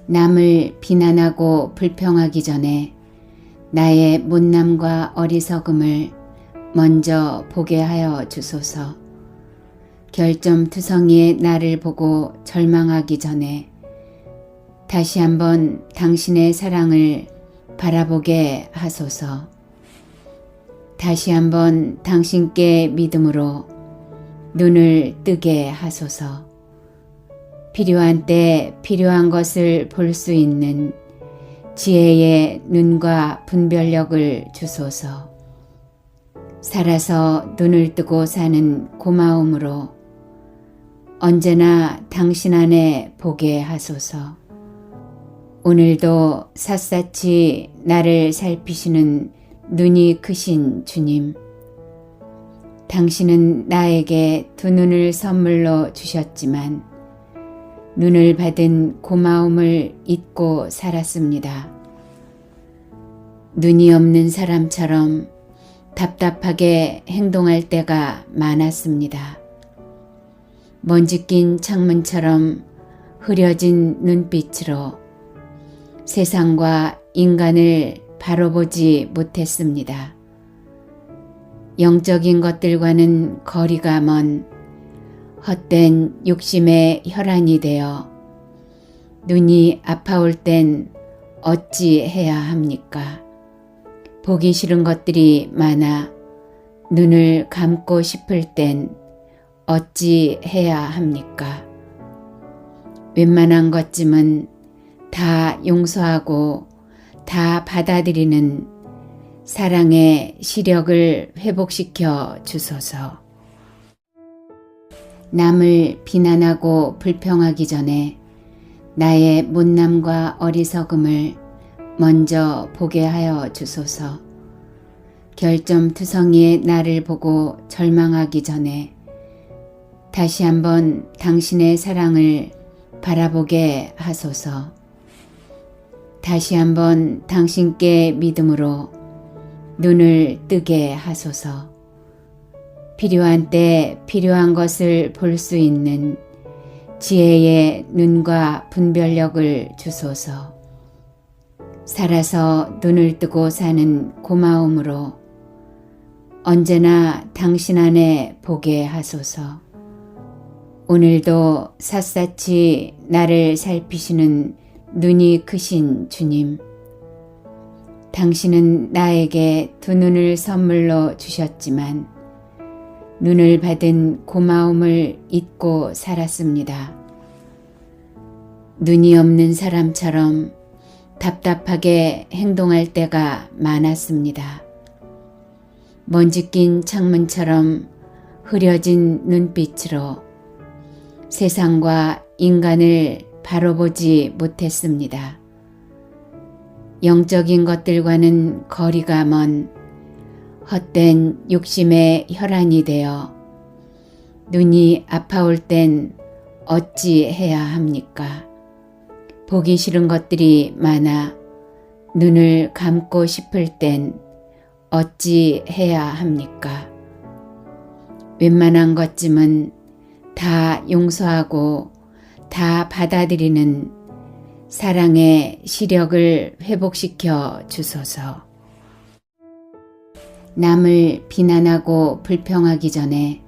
남을 비난하고 불평하기 전에 나의 못남과 어리석음을 먼저 보게 하여 주소서. 결점투성이의 나를 보고 절망하기 전에 다시 한번 당신의 사랑을 바라보게 하소서. 다시 한번 당신께 믿음으로 눈을 뜨게 하소서. 필요한 때 필요한 것을 볼 수 있는 지혜의 눈과 분별력을 주소서. 살아서 눈을 뜨고 사는 고마움으로 언제나 당신 안에 보게 하소서. 오늘도 샅샅이 나를 살피시는 눈이 크신 주님, 당신은 나에게 두 눈을 선물로 주셨지만 눈을 받은 고마움을 잊고 살았습니다. 눈이 없는 사람처럼 답답하게 행동할 때가 많았습니다. 먼지 낀 창문처럼 흐려진 눈빛으로 세상과 인간을 바로 보지 못했습니다. 영적인 것들과는 거리가 먼 헛된 욕심의 혈안이 되어 눈이 아파올 땐 어찌 해야 합니까? 보기 싫은 것들이 많아 눈을 감고 싶을 땐 어찌 해야 합니까? 웬만한 것쯤은 다 용서하고 다 받아들이는 사랑의 시력을 회복시켜 주소서. 남을 비난하고 불평하기 전에 나의 못남과 어리석음을 먼저 보게 하여 주소서. 결점투성이의 나를 보고 절망하기 전에 다시 한번 당신의 사랑을 바라보게 하소서. 다시 한번 당신께 믿음으로 눈을 뜨게 하소서. 필요한 때 필요한 것을 볼 수 있는 지혜의 눈과 분별력을 주소서. 살아서 눈을 뜨고 사는 고마움으로 언제나 당신 안에 보게 하소서. 오늘도 샅샅이 나를 살피시는 눈이 크신 주님, 당신은 나에게 두 눈을 선물로 주셨지만 눈을 받은 고마움을 잊고 살았습니다. 눈이 없는 사람처럼 답답하게 행동할 때가 많았습니다. 먼지 낀 창문처럼 흐려진 눈빛으로 세상과 인간을 바로 보지 못했습니다. 영적인 것들과는 거리가 먼 헛된 욕심의 혈안이 되어 눈이 아파올 땐 어찌 해야 합니까? 보기 싫은 것들이 많아 눈을 감고 싶을 땐 어찌 해야 합니까? 웬만한 것쯤은 다 용서하고 다 받아들이는 사랑의 시력을 회복시켜 주소서. 남을 비난하고 불평하기 전에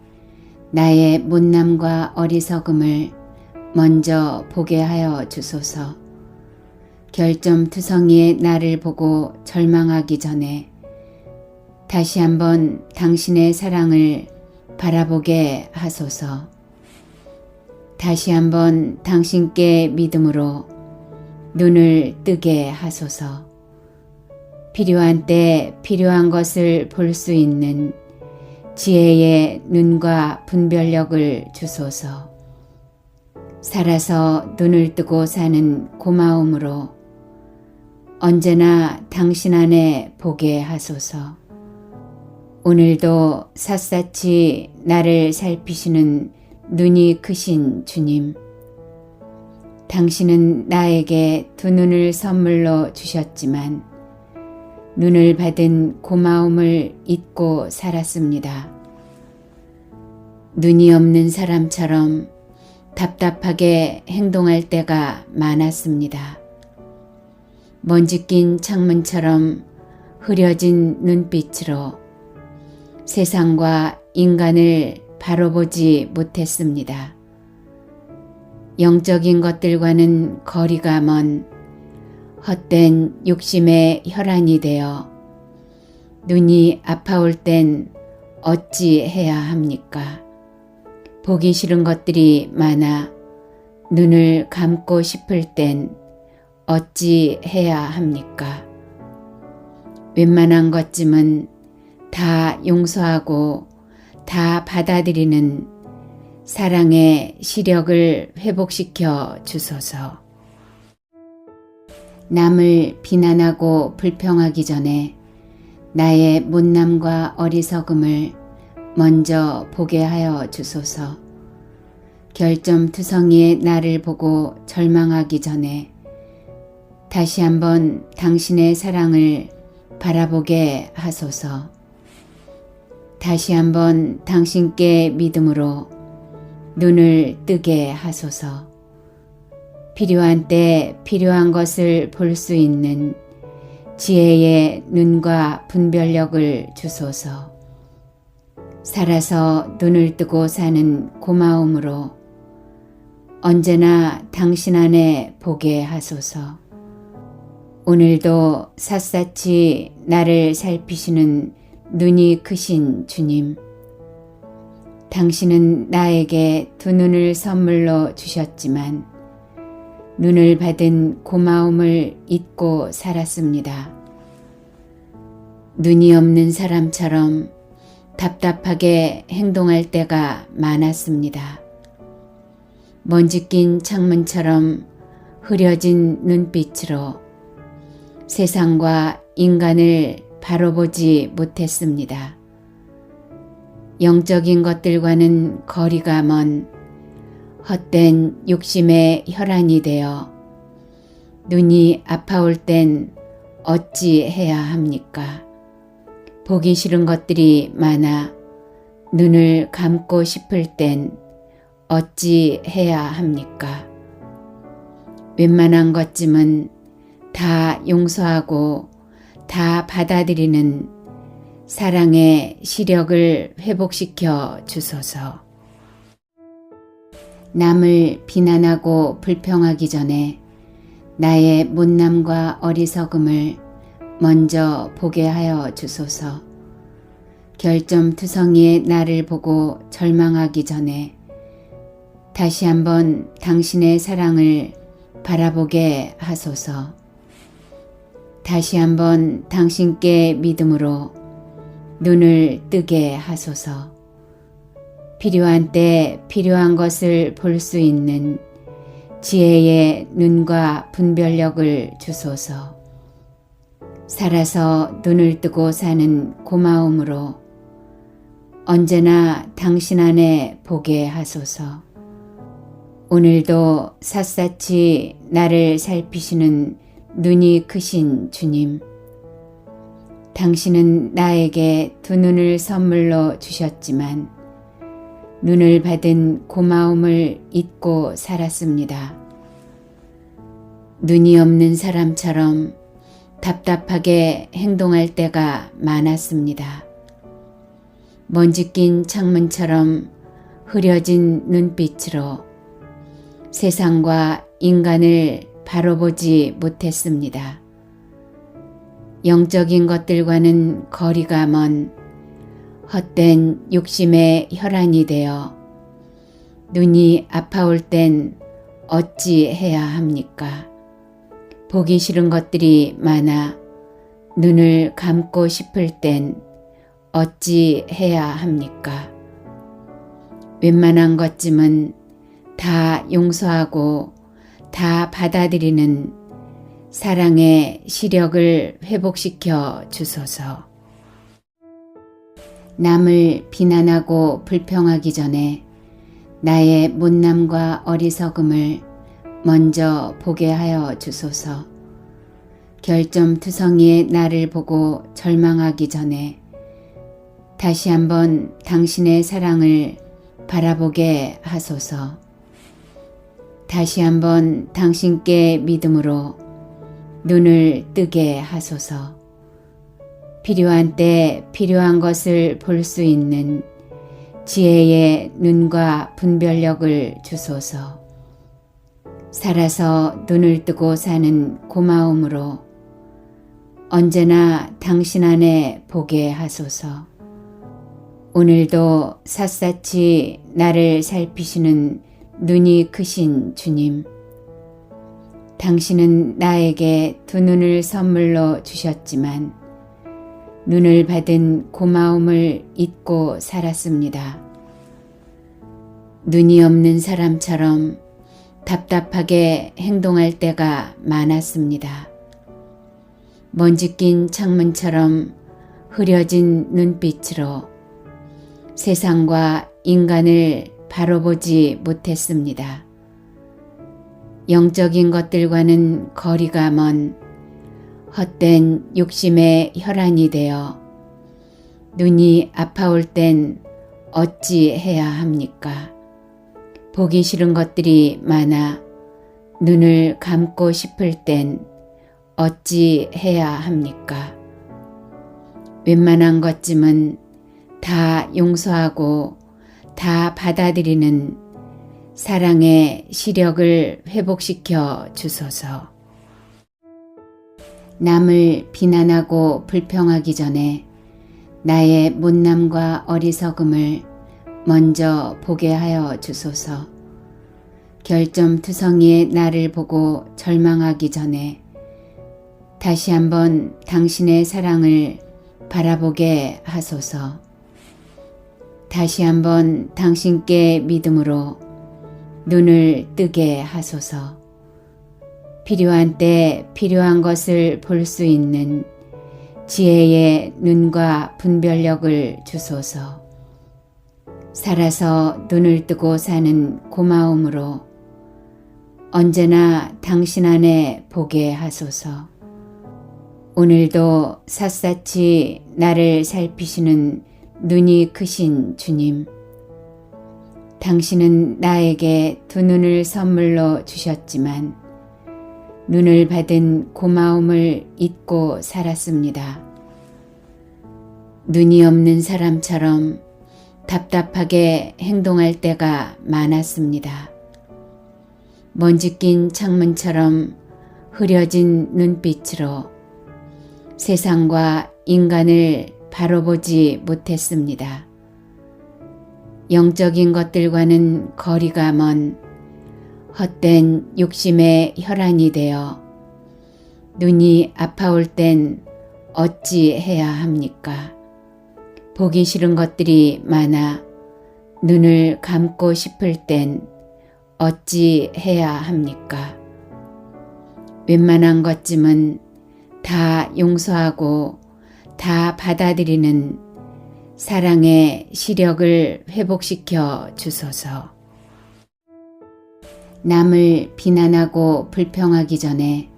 나의 못남과 어리석음을 먼저 보게 하여 주소서. 결점투성이의 나를 보고 절망하기 전에 다시 한번 당신의 사랑을 바라보게 하소서. 다시 한번 당신께 믿음으로 눈을 뜨게 하소서. 필요한 때 필요한 것을 볼 수 있는 지혜의 눈과 분별력을 주소서. 살아서 눈을 뜨고 사는 고마움으로 언제나 당신 안에 보게 하소서. 오늘도 샅샅이 나를 살피시는 눈이 크신 주님, 당신은 나에게 두 눈을 선물로 주셨지만 눈을 받은 고마움을 잊고 살았습니다. 눈이 없는 사람처럼 답답하게 행동할 때가 많았습니다. 먼지 낀 창문처럼 흐려진 눈빛으로 세상과 인간을 바로 보지 못했습니다. 영적인 것들과는 거리가 먼 헛된 욕심의 혈안이 되어 눈이 아파올 땐 어찌 해야 합니까? 보기 싫은 것들이 많아 눈을 감고 싶을 땐 어찌 해야 합니까? 웬만한 것쯤은 다 용서하고 다 받아들이는 사랑의 시력을 회복시켜 주소서. 남을 비난하고 불평하기 전에 나의 못남과 어리석음을 먼저 보게 하여 주소서. 결점투성이의 나를 보고 절망하기 전에 다시 한번 당신의 사랑을 바라보게 하소서. 다시 한번 당신께 믿음으로 눈을 뜨게 하소서. 필요한 때 필요한 것을 볼 수 있는 지혜의 눈과 분별력을 주소서. 살아서 눈을 뜨고 사는 고마움으로 언제나 당신 안에 보게 하소서. 오늘도 샅샅이 나를 살피시는 눈이 크신 주님, 당신은 나에게 두 눈을 선물로 주셨지만 눈을 받은 고마움을 잊고 살았습니다. 눈이 없는 사람처럼 답답하게 행동할 때가 많았습니다. 먼지 낀 창문처럼 흐려진 눈빛으로 세상과 인간을 바로 보지 못했습니다. 영적인 것들과는 거리가 먼 헛된 욕심의 혈안이 되어 눈이 아파올 땐 어찌 해야 합니까? 보기 싫은 것들이 많아 눈을 감고 싶을 땐 어찌 해야 합니까? 웬만한 것쯤은 다 용서하고 다 받아들이는 사랑의 시력을 회복시켜 주소서. 남을 비난하고 불평하기 전에 나의 못남과 어리석음을 먼저 보게 하여 주소서. 결점투성이의 나를 보고 절망하기 전에 다시 한번 당신의 사랑을 바라보게 하소서. 다시 한번 당신께 믿음으로 눈을 뜨게 하소서. 필요한 때 필요한 것을 볼 수 있는 지혜의 눈과 분별력을 주소서. 살아서 눈을 뜨고 사는 고마움으로 언제나 당신 안에 보게 하소서. 오늘도 샅샅이 나를 살피시는 눈이 크신 주님, 당신은 나에게 두 눈을 선물로 주셨지만 눈을 받은 고마움을 잊고 살았습니다. 눈이 없는 사람처럼 답답하게 행동할 때가 많았습니다. 먼지 낀 창문처럼 흐려진 눈빛으로 세상과 인간을 바로 보지 못했습니다. 영적인 것들과는 거리가 먼 헛된 욕심의 혈안이 되어 눈이 아파올 땐 어찌 해야 합니까? 보기 싫은 것들이 많아 눈을 감고 싶을 땐 어찌 해야 합니까? 웬만한 것쯤은 다 용서하고 다 받아들이는 사랑의 시력을 회복시켜 주소서. 남을 비난하고 불평하기 전에 나의 못남과 어리석음을 먼저 보게 하여 주소서. 결점투성이의 나를 보고 절망하기 전에 다시 한번 당신의 사랑을 바라보게 하소서. 다시 한번 당신께 믿음으로 눈을 뜨게 하소서. 필요한 때 필요한 것을 볼 수 있는 지혜의 눈과 분별력을 주소서. 살아서 눈을 뜨고 사는 고마움으로 언제나 당신 안에 보게 하소서. 오늘도 샅샅이 나를 살피시는 눈이 크신 주님, 당신은 나에게 두 눈을 선물로 주셨지만 눈을 받은 고마움을 잊고 살았습니다. 눈이 없는 사람처럼 답답하게 행동할 때가 많았습니다. 먼지 낀 창문처럼 흐려진 눈빛으로 세상과 인간을 바로 보지 못했습니다. 영적인 것들과는 거리가 먼 헛된 욕심의 혈안이 되어 눈이 아파올 땐 어찌 해야 합니까? 보기 싫은 것들이 많아 눈을 감고 싶을 땐 어찌 해야 합니까? 웬만한 것쯤은 다 용서하고 다 받아들이는 사랑의 시력을 회복시켜 주소서. 남을 비난하고 불평하기 전에 나의 못남과 어리석음을 먼저 보게 하여 주소서. 결점투성이의 나를 보고 절망하기 전에 다시 한번 당신의 사랑을 바라보게 하소서. 다시 한번 당신께 믿음으로 눈을 뜨게 하소서. 필요한 때 필요한 것을 볼 수 있는 지혜의 눈과 분별력을 주소서. 살아서 눈을 뜨고 사는 고마움으로 언제나 당신 안에 보게 하소서. 오늘도 샅샅이 나를 살피시는 눈이 크신 주님, 당신은 나에게 두 눈을 선물로 주셨지만 눈을 받은 고마움을 잊고 살았습니다. 눈이 없는 사람처럼 답답하게 행동할 때가 많았습니다. 먼지 낀 창문처럼 흐려진 눈빛으로 세상과 인간을 바로 보지 못했습니다. 영적인 것들과는 거리가 먼 헛된 욕심의 혈안이 되어 눈이 아파올 땐 어찌 해야 합니까? 보기 싫은 것들이 많아 눈을 감고 싶을 땐 어찌 해야 합니까? 웬만한 것쯤은 다 용서하고 다 받아들이는 사랑의 시력을 회복시켜 주소서. 남을 비난하고 불평하기 전에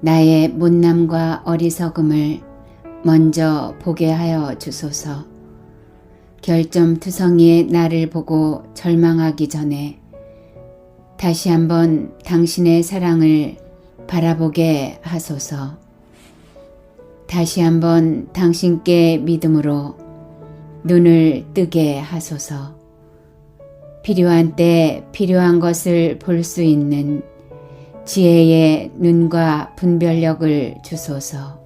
나의 못남과 어리석음을 먼저 보게 하여 주소서. 결점투성이의 나를 보고 절망하기 전에 다시 한번 당신의 사랑을 바라보게 하소서. 다시 한번 당신께 믿음으로 눈을 뜨게 하소서. 필요한 때 필요한 것을 볼 수 있는 지혜의 눈과 분별력을 주소서.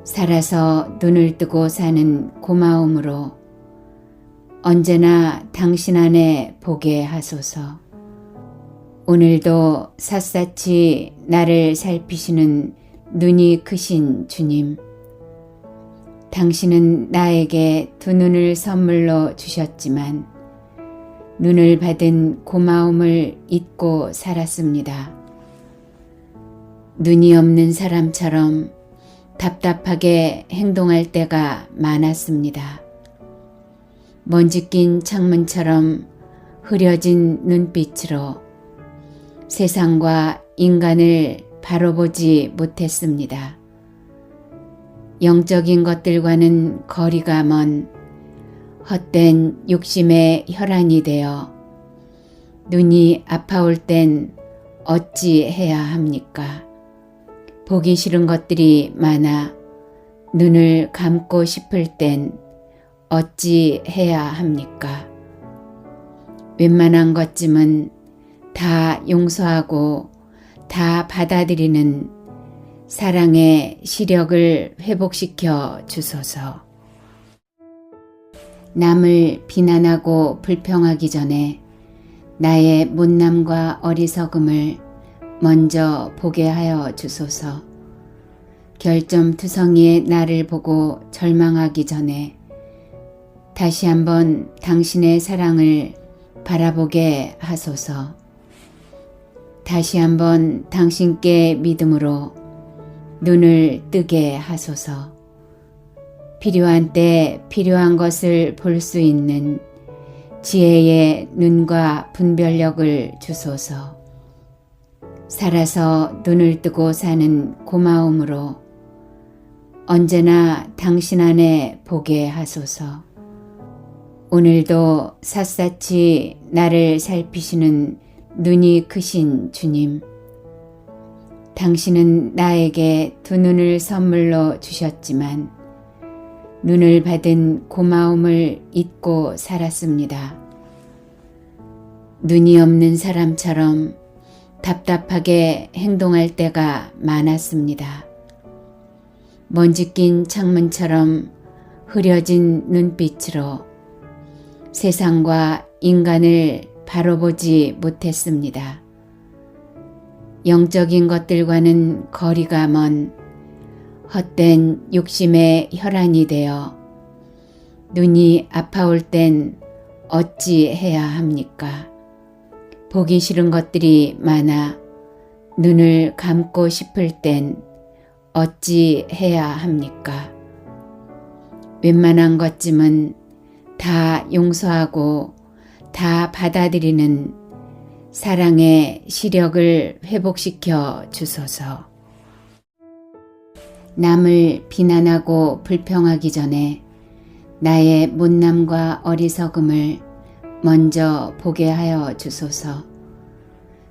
살아서 눈을 뜨고 사는 고마움으로 언제나 당신 안에 보게 하소서. 오늘도 샅샅이 나를 살피시는 눈이 크신 주님, 당신은 나에게 두 눈을 선물로 주셨지만 눈을 받은 고마움을 잊고 살았습니다. 눈이 없는 사람처럼 답답하게 행동할 때가 많았습니다. 먼지 낀 창문처럼 흐려진 눈빛으로 세상과 인간을 바로 보지 못했습니다. 영적인 것들과는 거리가 먼 헛된 욕심의 혈안이 되어 눈이 아파올 땐 어찌 해야 합니까? 보기 싫은 것들이 많아 눈을 감고 싶을 땐 어찌 해야 합니까? 웬만한 것쯤은 다 용서하고 다 받아들이는 사랑의 시력을 회복시켜 주소서. 남을 비난하고 불평하기 전에 나의 못남과 어리석음을 먼저 보게 하여 주소서. 결점투성이의 나를 보고 절망하기 전에 다시 한번 당신의 사랑을 바라보게 하소서. 다시 한번 당신께 믿음으로 눈을 뜨게 하소서. 필요한 때 필요한 것을 볼 수 있는 지혜의 눈과 분별력을 주소서. 살아서 눈을 뜨고 사는 고마움으로 언제나 당신 안에 보게 하소서. 오늘도 샅샅이 나를 살피시는 눈이 크신 주님, 당신은 나에게 두 눈을 선물로 주셨지만 눈을 받은 고마움을 잊고 살았습니다. 눈이 없는 사람처럼 답답하게 행동할 때가 많았습니다. 먼지 낀 창문처럼 흐려진 눈빛으로 세상과 인간을 바로 보지 못했습니다. 영적인 것들과는 거리가 먼 헛된 욕심의 혈안이 되어 눈이 아파올 땐 어찌 해야 합니까? 보기 싫은 것들이 많아 눈을 감고 싶을 땐 어찌 해야 합니까? 웬만한 것쯤은 다 용서하고 다 받아들이는 사랑의 시력을 회복시켜 주소서. 남을 비난하고 불평하기 전에 나의 못남과 어리석음을 먼저 보게 하여 주소서.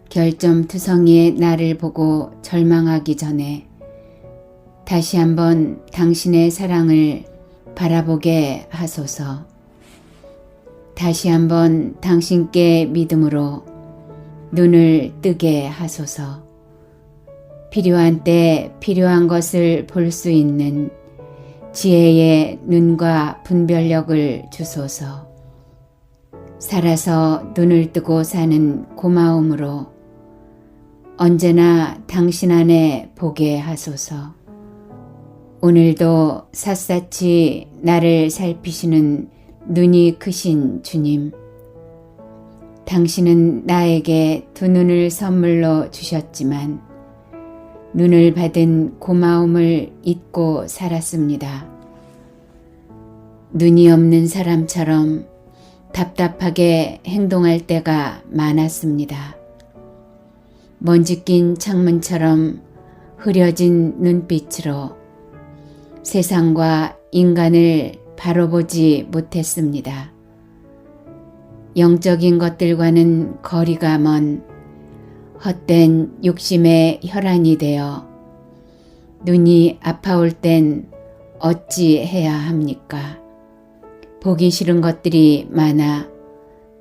결점투성이의 나를 보고 절망하기 전에 다시 한번 당신의 사랑을 바라보게 하소서. 다시 한번 당신께 믿음으로 눈을 뜨게 하소서. 필요한 때 필요한 것을 볼 수 있는 지혜의 눈과 분별력을 주소서. 살아서 눈을 뜨고 사는 고마움으로 언제나 당신 안에 보게 하소서. 오늘도 샅샅이 나를 살피시는 눈이 크신 주님, 당신은 나에게 두 눈을 선물로 주셨지만 눈을 받은 고마움을 잊고 살았습니다. 눈이 없는 사람처럼 답답하게 행동할 때가 많았습니다. 먼지 낀 창문처럼 흐려진 눈빛으로 세상과 인간을 바로 보지 못했습니다. 영적인 것들과는 거리가 먼 헛된 욕심의 혈안이 되어 눈이 아파올 땐 어찌 해야 합니까? 보기 싫은 것들이 많아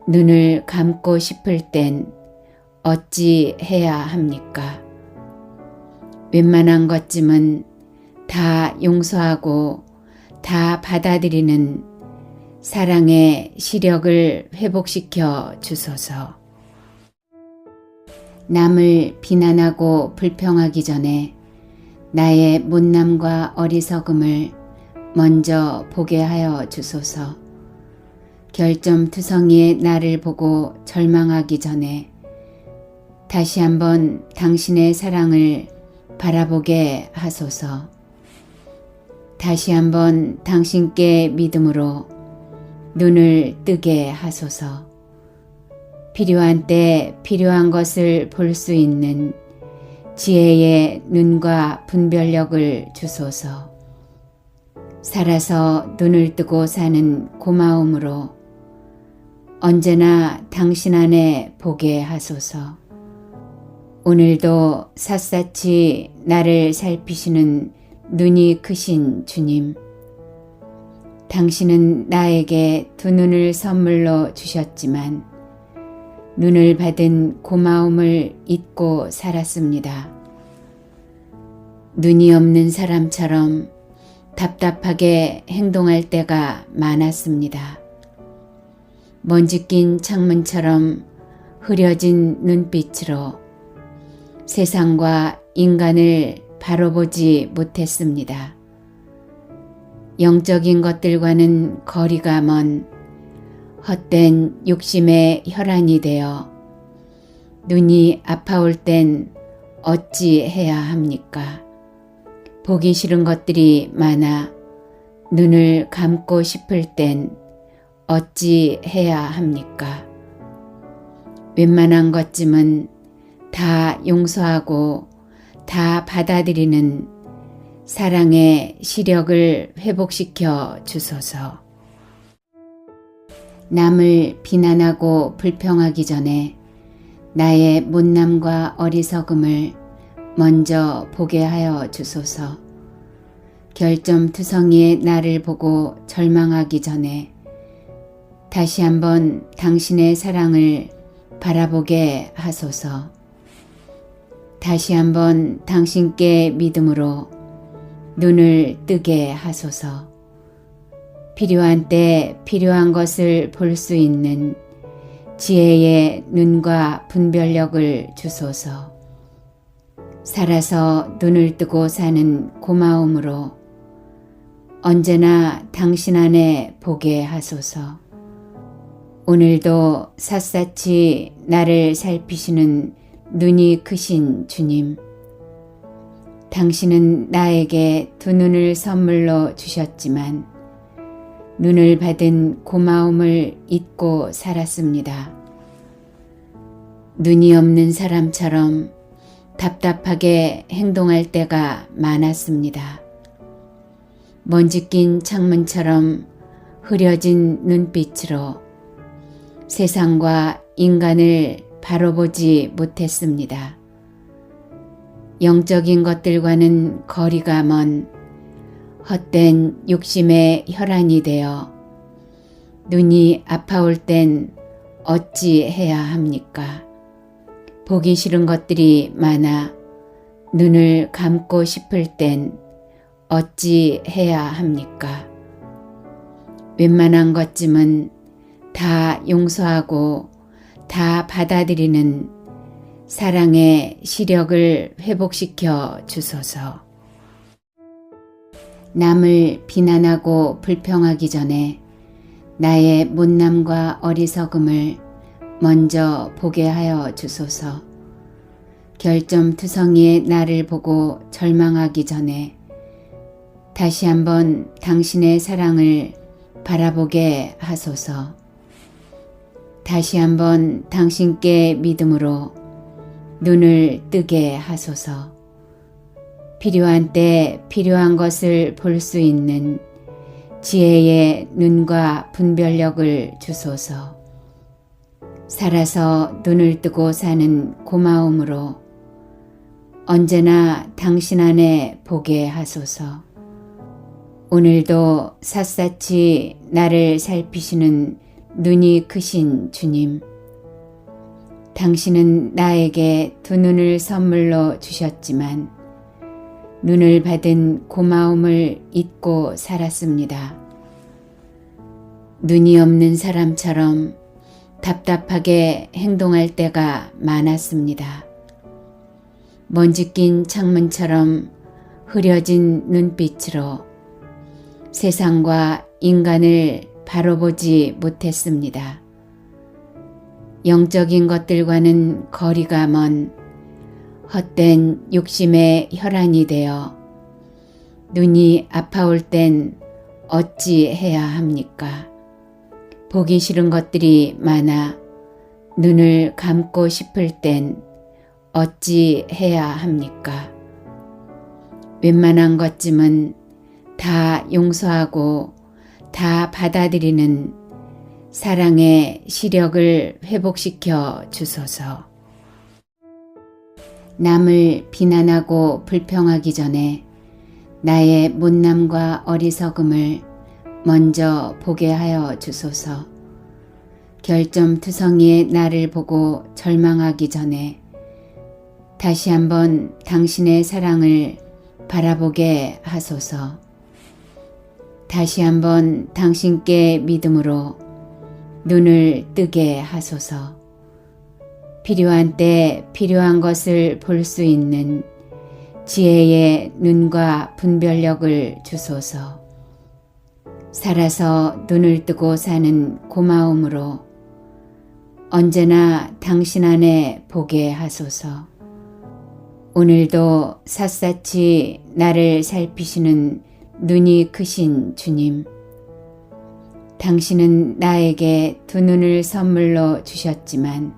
눈을 감고 싶을 땐 어찌 해야 합니까? 웬만한 것쯤은 다 용서하고 다 받아들이는 사랑의 시력을 회복시켜 주소서. 남을 비난하고 불평하기 전에 나의 못남과 어리석음을 먼저 보게 하여 주소서. 결점투성이의 나를 보고 절망하기 전에 다시 한번 당신의 사랑을 바라보게 하소서. 다시 한번 당신께 믿음으로 눈을 뜨게 하소서. 필요한 때 필요한 것을 볼 수 있는 지혜의 눈과 분별력을 주소서. 살아서 눈을 뜨고 사는 고마움으로 언제나 당신 안에 보게 하소서. 오늘도 샅샅이 나를 살피시는 눈이 크신 주님, 당신은 나에게 두 눈을 선물로 주셨지만 눈을 받은 고마움을 잊고 살았습니다. 눈이 없는 사람처럼 답답하게 행동할 때가 많았습니다. 먼지 낀 창문처럼 흐려진 눈빛으로 세상과 인간을 바로 보지 못했습니다. 영적인 것들과는 거리가 먼 헛된 욕심의 혈안이 되어 눈이 아파올 땐 어찌 해야 합니까? 보기 싫은 것들이 많아 눈을 감고 싶을 땐 어찌 해야 합니까? 웬만한 것쯤은 다 용서하고 다 받아들이는 사랑의 시력을 회복시켜 주소서. 남을 비난하고 불평하기 전에 나의 못남과 어리석음을 먼저 보게 하여 주소서. 결점투성이의 나를 보고 절망하기 전에 다시 한번 당신의 사랑을 바라보게 하소서. 다시 한번 당신께 믿음으로 눈을 뜨게 하소서. 필요한 때 필요한 것을 볼 수 있는 지혜의 눈과 분별력을 주소서. 살아서 눈을 뜨고 사는 고마움으로 언제나 당신 안에 보게 하소서. 오늘도 샅샅이 나를 살피시는 눈이 크신 주님, 당신은 나에게 두 눈을 선물로 주셨지만 눈을 받은 고마움을 잊고 살았습니다. 눈이 없는 사람처럼 답답하게 행동할 때가 많았습니다. 먼지 낀 창문처럼 흐려진 눈빛으로 세상과 인간을 바로 보지 못했습니다. 영적인 것들과는 거리가 먼 헛된 욕심의 혈안이 되어 눈이 아파올 땐 어찌 해야 합니까? 보기 싫은 것들이 많아 눈을 감고 싶을 땐 어찌 해야 합니까? 웬만한 것쯤은 다 용서하고 다 받아들이는 사랑의 시력을 회복시켜 주소서. 남을 비난하고 불평하기 전에 나의 못남과 어리석음을 먼저 보게 하여 주소서. 결점투성이의 나를 보고 절망하기 전에 다시 한번 당신의 사랑을 바라보게 하소서. 다시 한번 당신께 믿음으로 눈을 뜨게 하소서. 필요한 때 필요한 것을 볼 수 있는 지혜의 눈과 분별력을 주소서. 살아서 눈을 뜨고 사는 고마움으로 언제나 당신 안에 보게 하소서. 오늘도 샅샅이 나를 살피시는 눈이 크신 주님, 당신은 나에게 두 눈을 선물로 주셨지만 눈을 받은 고마움을 잊고 살았습니다. 눈이 없는 사람처럼 답답하게 행동할 때가 많았습니다. 먼지 낀 창문처럼 흐려진 눈빛으로 세상과 인간을 바로 보지 못했습니다. 영적인 것들과는 거리가 먼 헛된 욕심의 혈안이 되어 눈이 아파올 땐 어찌 해야 합니까? 보기 싫은 것들이 많아 눈을 감고 싶을 땐 어찌 해야 합니까? 웬만한 것쯤은 다 용서하고 다 받아들이는 사랑의 시력을 회복시켜 주소서. 남을 비난하고 불평하기 전에 나의 못남과 어리석음을 먼저 보게 하여 주소서. 결점투성이의 나를 보고 절망하기 전에 다시 한번 당신의 사랑을 바라보게 하소서. 다시 한번 당신께 믿음으로 눈을 뜨게 하소서. 필요한 때 필요한 것을 볼 수 있는 지혜의 눈과 분별력을 주소서. 살아서 눈을 뜨고 사는 고마움으로 언제나 당신 안에 보게 하소서. 오늘도 샅샅이 나를 살피시는 눈이 크신 주님, 당신은 나에게 두 눈을 선물로 주셨지만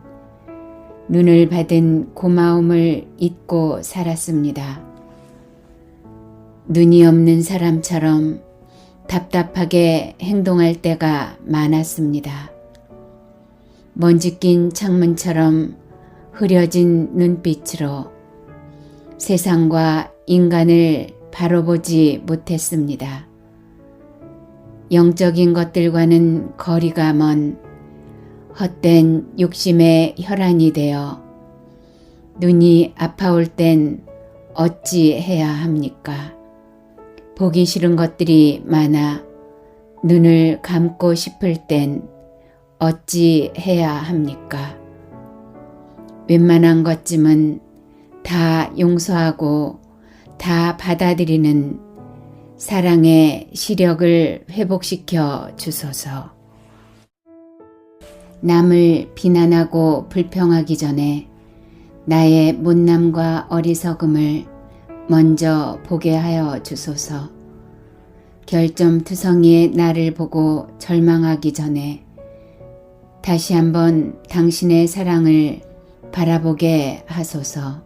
눈을 받은 고마움을 잊고 살았습니다. 눈이 없는 사람처럼 답답하게 행동할 때가 많았습니다. 먼지 낀 창문처럼 흐려진 눈빛으로 세상과 인간을 바로 보지 못했습니다. 영적인 것들과는 거리가 먼 헛된 욕심의 혈안이 되어 눈이 아파올 땐 어찌 해야 합니까? 보기 싫은 것들이 많아 눈을 감고 싶을 땐 어찌 해야 합니까? 웬만한 것쯤은 다 용서하고 다 받아들이는 사랑의 시력을 회복시켜 주소서. 남을 비난하고 불평하기 전에 나의 못남과 어리석음을 먼저 보게 하여 주소서. 결점투성이의 나를 보고 절망하기 전에 다시 한번 당신의 사랑을 바라보게 하소서.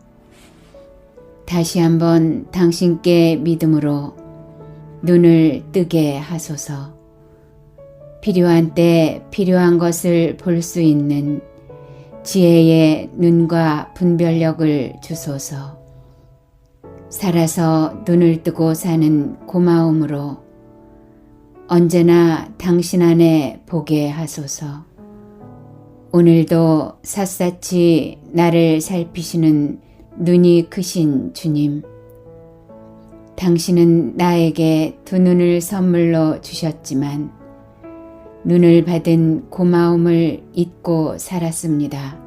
다시 한번 당신께 믿음으로 눈을 뜨게 하소서. 필요한 때 필요한 것을 볼 수 있는 지혜의 눈과 분별력을 주소서. 살아서 눈을 뜨고 사는 고마움으로 언제나 당신 안에 보게 하소서. 오늘도 샅샅이 나를 살피시는 눈이 크신 주님, 당신은 나에게 두 눈을 선물로 주셨지만 눈을 받은 고마움을 잊고 살았습니다.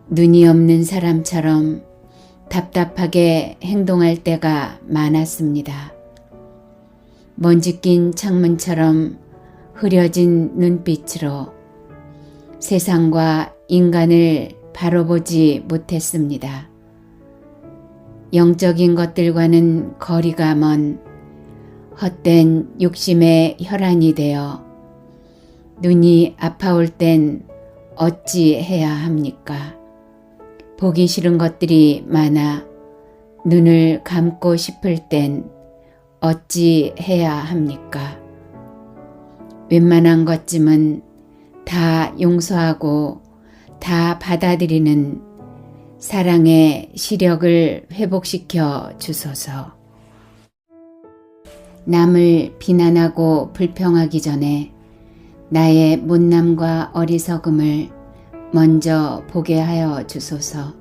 눈이 없는 사람처럼 답답하게 행동할 때가 많았습니다. 먼지 낀 창문처럼 흐려진 눈빛으로 세상과 인간을 바로 보지 못했습니다. 영적인 것들과는 거리가 먼 헛된 욕심의 혈안이 되어 눈이 아파올 땐 어찌 해야 합니까? 보기 싫은 것들이 많아 눈을 감고 싶을 땐 어찌 해야 합니까? 웬만한 것쯤은 다 용서하고 다 받아들이는 사랑의 시력을 회복시켜 주소서. 남을 비난하고 불평하기 전에 나의 못남과 어리석음을 먼저 보게 하여 주소서.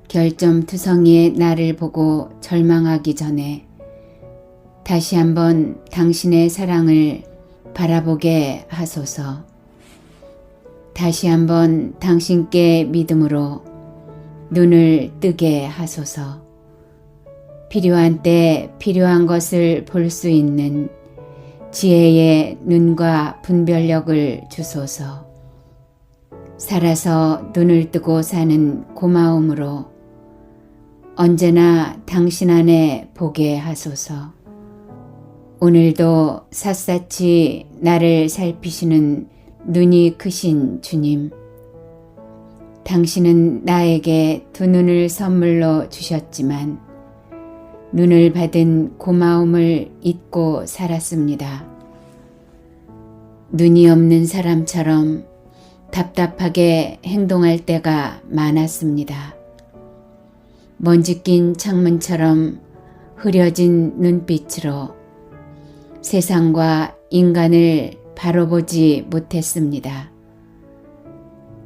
결점투성이의 나를 보고 절망하기 전에 다시 한번 당신의 사랑을 바라보게 하소서. 다시 한번 당신께 믿음으로 눈을 뜨게 하소서. 필요한 때 필요한 것을 볼 수 있는 지혜의 눈과 분별력을 주소서. 살아서 눈을 뜨고 사는 고마움으로 언제나 당신 안에 보게 하소서. 오늘도 샅샅이 나를 살피시는 눈이 크신 주님, 당신은 나에게 두 눈을 선물로 주셨지만 눈을 받은 고마움을 잊고 살았습니다. 눈이 없는 사람처럼 답답하게 행동할 때가 많았습니다. 먼지 낀 창문처럼 흐려진 눈빛으로 세상과 인간을 바로 보지 못했습니다.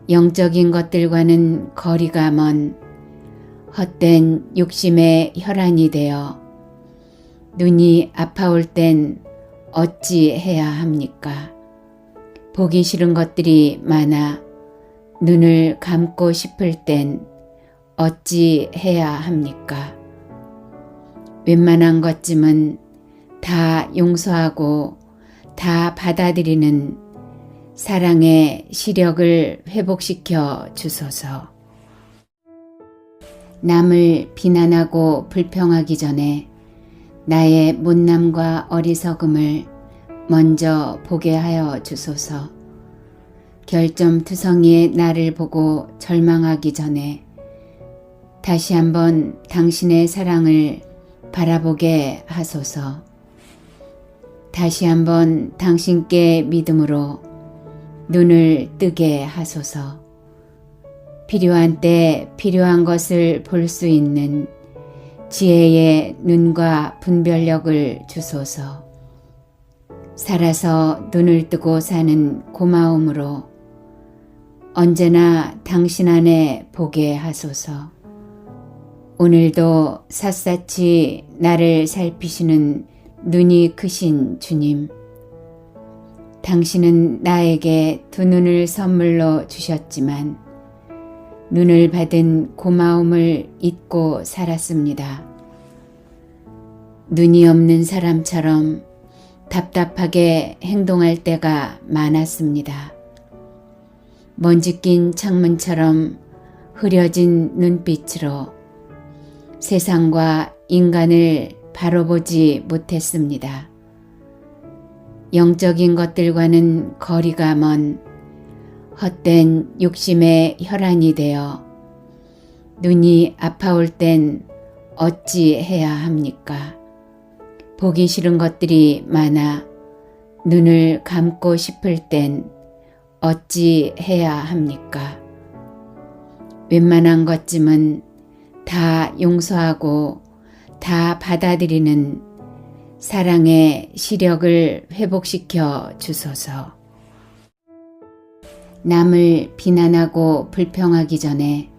영적인 것들과는 거리가 먼 헛된 욕심의 혈안이 되어 눈이 아파올 땐 어찌 해야 합니까? 보기 싫은 것들이 많아 눈을 감고 싶을 땐 어찌 해야 합니까? 웬만한 것쯤은 다 용서하고 다 받아들이는 사랑의 시력을 회복시켜 주소서. 남을 비난하고 불평하기 전에 나의 못남과 어리석음을 먼저 보게 하여 주소서. 결점투성이의 나를 보고 절망하기 전에 다시 한번 당신의 사랑을 바라보게 하소서. 다시 한번 당신께 믿음으로 눈을 뜨게 하소서. 필요한 때 필요한 것을 볼 수 있는 지혜의 눈과 분별력을 주소서. 살아서 눈을 뜨고 사는 고마움으로 언제나 당신 안에 보게 하소서. 오늘도 샅샅이 나를 살피시는 눈이 크신 주님, 당신은 나에게 두 눈을 선물로 주셨지만 눈을 받은 고마움을 잊고 살았습니다. 눈이 없는 사람처럼 답답하게 행동할 때가 많았습니다. 먼지 낀 창문처럼 흐려진 눈빛으로 세상과 인간을 바로 보지 못했습니다. 영적인 것들과는 거리가 먼 헛된 욕심의 혈안이 되어 눈이 아파올 땐 어찌 해야 합니까? 보기 싫은 것들이 많아 눈을 감고 싶을 땐 어찌 해야 합니까? 웬만한 것쯤은 다 용서하고 다 받아들이는 사랑의 시력을 회복시켜 주소서. 남을 비난하고 불평하기 전에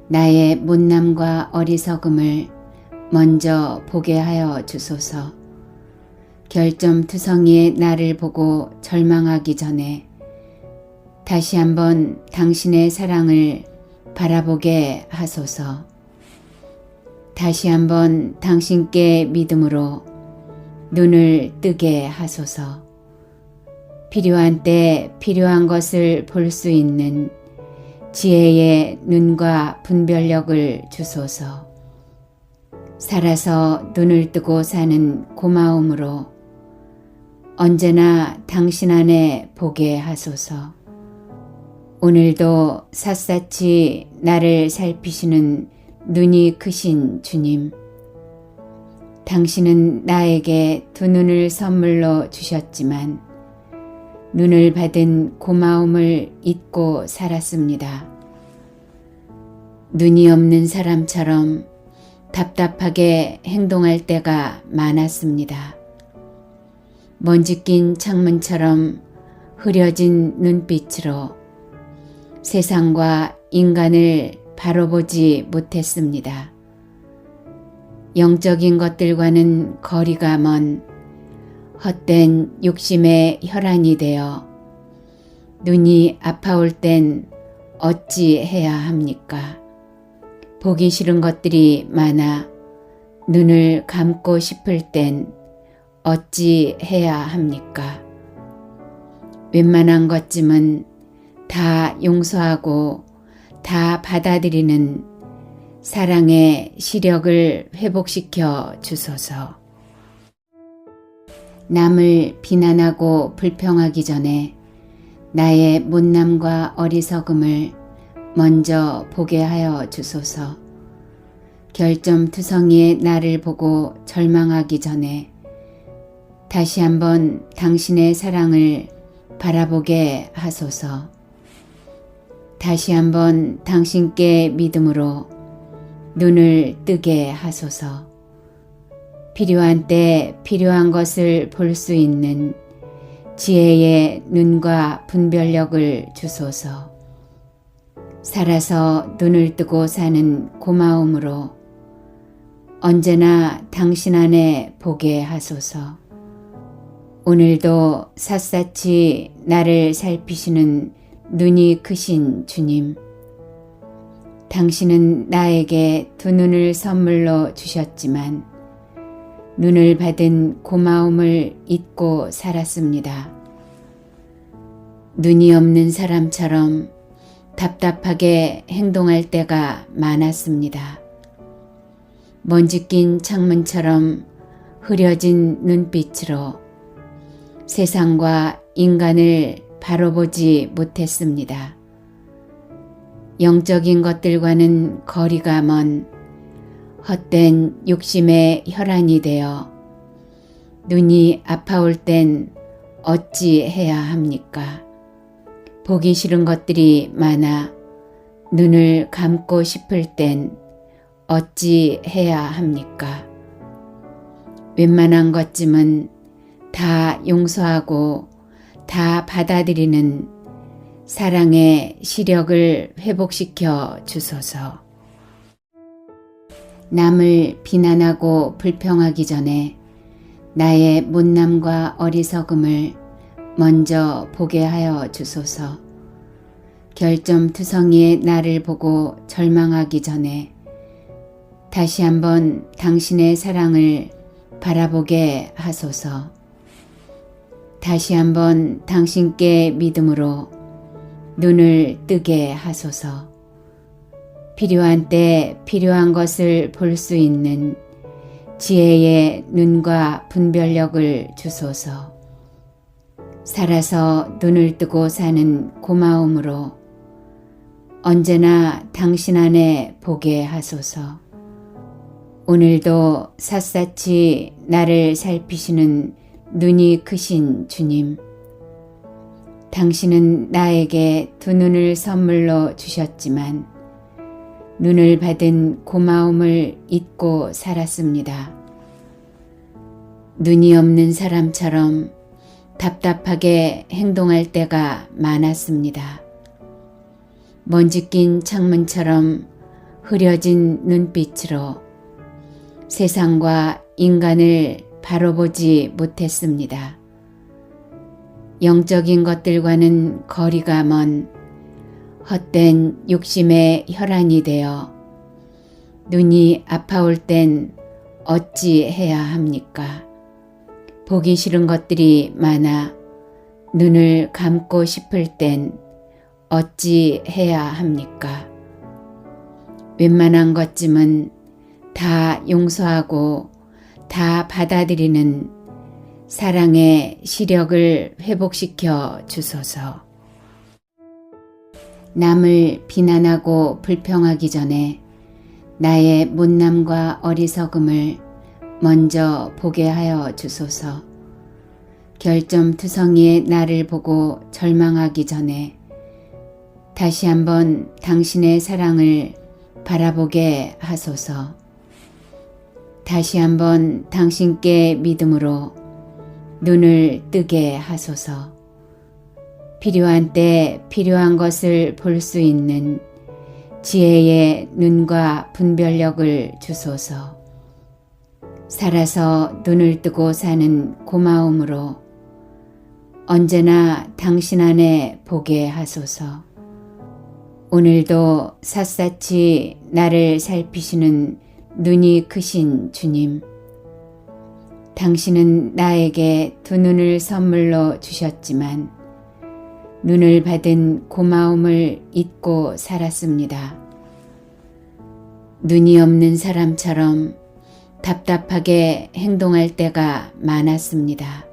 나의 못남과 어리석음을 먼저 보게 하여 주소서. 결점투성이의 나를 보고 절망하기 전에 다시 한번 당신의 사랑을 바라보게 하소서. 다시 한번 당신께 믿음으로 눈을 뜨게 하소서. 필요한 때 필요한 것을 볼 수 있는 지혜의 눈과 분별력을 주소서. 살아서 눈을 뜨고 사는 고마움으로 언제나 당신 안에 보게 하소서. 오늘도 샅샅이 나를 살피시는 눈이 크신 주님, 당신은 나에게 두 눈을 선물로 주셨지만 눈을 받은 고마움을 잊고 살았습니다. 눈이 없는 사람처럼 답답하게 행동할 때가 많았습니다. 먼지 낀 창문처럼 흐려진 눈빛으로 세상과 인간을 바로 보지 못했습니다. 영적인 것들과는 거리가 먼 헛된 욕심의 혈안이 되어 눈이 아파올 땐 어찌 해야 합니까? 보기 싫은 것들이 많아 눈을 감고 싶을 땐 어찌 해야 합니까? 웬만한 것쯤은 다 용서하고 다 받아들이는 사랑의 시력을 회복시켜 주소서. 남을 비난하고 불평하기 전에 나의 못남과 어리석음을 먼저 보게 하여 주소서. 결점투성이의 나를 보고 절망하기 전에 다시 한번 당신의 사랑을 바라보게 하소서. 다시 한번 당신께 믿음으로 눈을 뜨게 하소서. 필요한 때 필요한 것을 볼 수 있는 지혜의 눈과 분별력을 주소서. 살아서 눈을 뜨고 사는 고마움으로 언제나 당신 안에 보게 하소서. 오늘도 샅샅이 나를 살피시는 눈이 크신 주님, 당신은 나에게 두 눈을 선물로 주셨지만 눈을 받은 고마움을 잊고 살았습니다. 눈이 없는 사람처럼 답답하게 행동할 때가 많았습니다. 먼지 낀 창문처럼 흐려진 눈빛으로 세상과 인간을 바로 보지 못했습니다. 영적인 것들과는 거리가 먼 헛된 욕심의 혈안이 되어 눈이 아파올 땐 어찌 해야 합니까? 보기 싫은 것들이 많아 눈을 감고 싶을 땐 어찌 해야 합니까? 웬만한 것쯤은 다 용서하고 다 받아들이는 사랑의 시력을 회복시켜 주소서. 남을 비난하고 불평하기 전에 나의 못남과 어리석음을 먼저 보게 하여 주소서. 결점투성이의 나를 보고 절망하기 전에 다시 한번 당신의 사랑을 바라보게 하소서. 다시 한번 당신께 믿음으로 눈을 뜨게 하소서. 필요한 때 필요한 것을 볼 수 있는 지혜의 눈과 분별력을 주소서. 살아서 눈을 뜨고 사는 고마움으로 언제나 당신 안에 보게 하소서. 오늘도 샅샅이 나를 살피시는 눈이 크신 주님, 당신은 나에게 두 눈을 선물로 주셨지만 눈을 받은 고마움을 잊고 살았습니다. 눈이 없는 사람처럼 답답하게 행동할 때가 많았습니다. 먼지 낀 창문처럼 흐려진 눈빛으로 세상과 인간을 바로 보지 못했습니다. 영적인 것들과는 거리가 먼 헛된 욕심의 혈안이 되어 눈이 아파올 땐 어찌 해야 합니까? 보기 싫은 것들이 많아 눈을 감고 싶을 땐 어찌 해야 합니까? 웬만한 것쯤은 다 용서하고 다 받아들이는 사랑의 시력을 회복시켜 주소서. 남을 비난하고 불평하기 전에 나의 못남과 어리석음을 먼저 보게 하여 주소서. 결점투성이의 나를 보고 절망하기 전에 다시 한번 당신의 사랑을 바라보게 하소서. 다시 한번 당신께 믿음으로 눈을 뜨게 하소서. 필요한 때 필요한 것을 볼 수 있는 지혜의 눈과 분별력을 주소서. 살아서 눈을 뜨고 사는 고마움으로 언제나 당신 안에 보게 하소서. 오늘도 샅샅이 나를 살피시는 눈이 크신 주님, 당신은 나에게 두 눈을 선물로 주셨지만 눈을 받은 고마움을 잊고 살았습니다. 눈이 없는 사람처럼 답답하게 행동할 때가 많았습니다.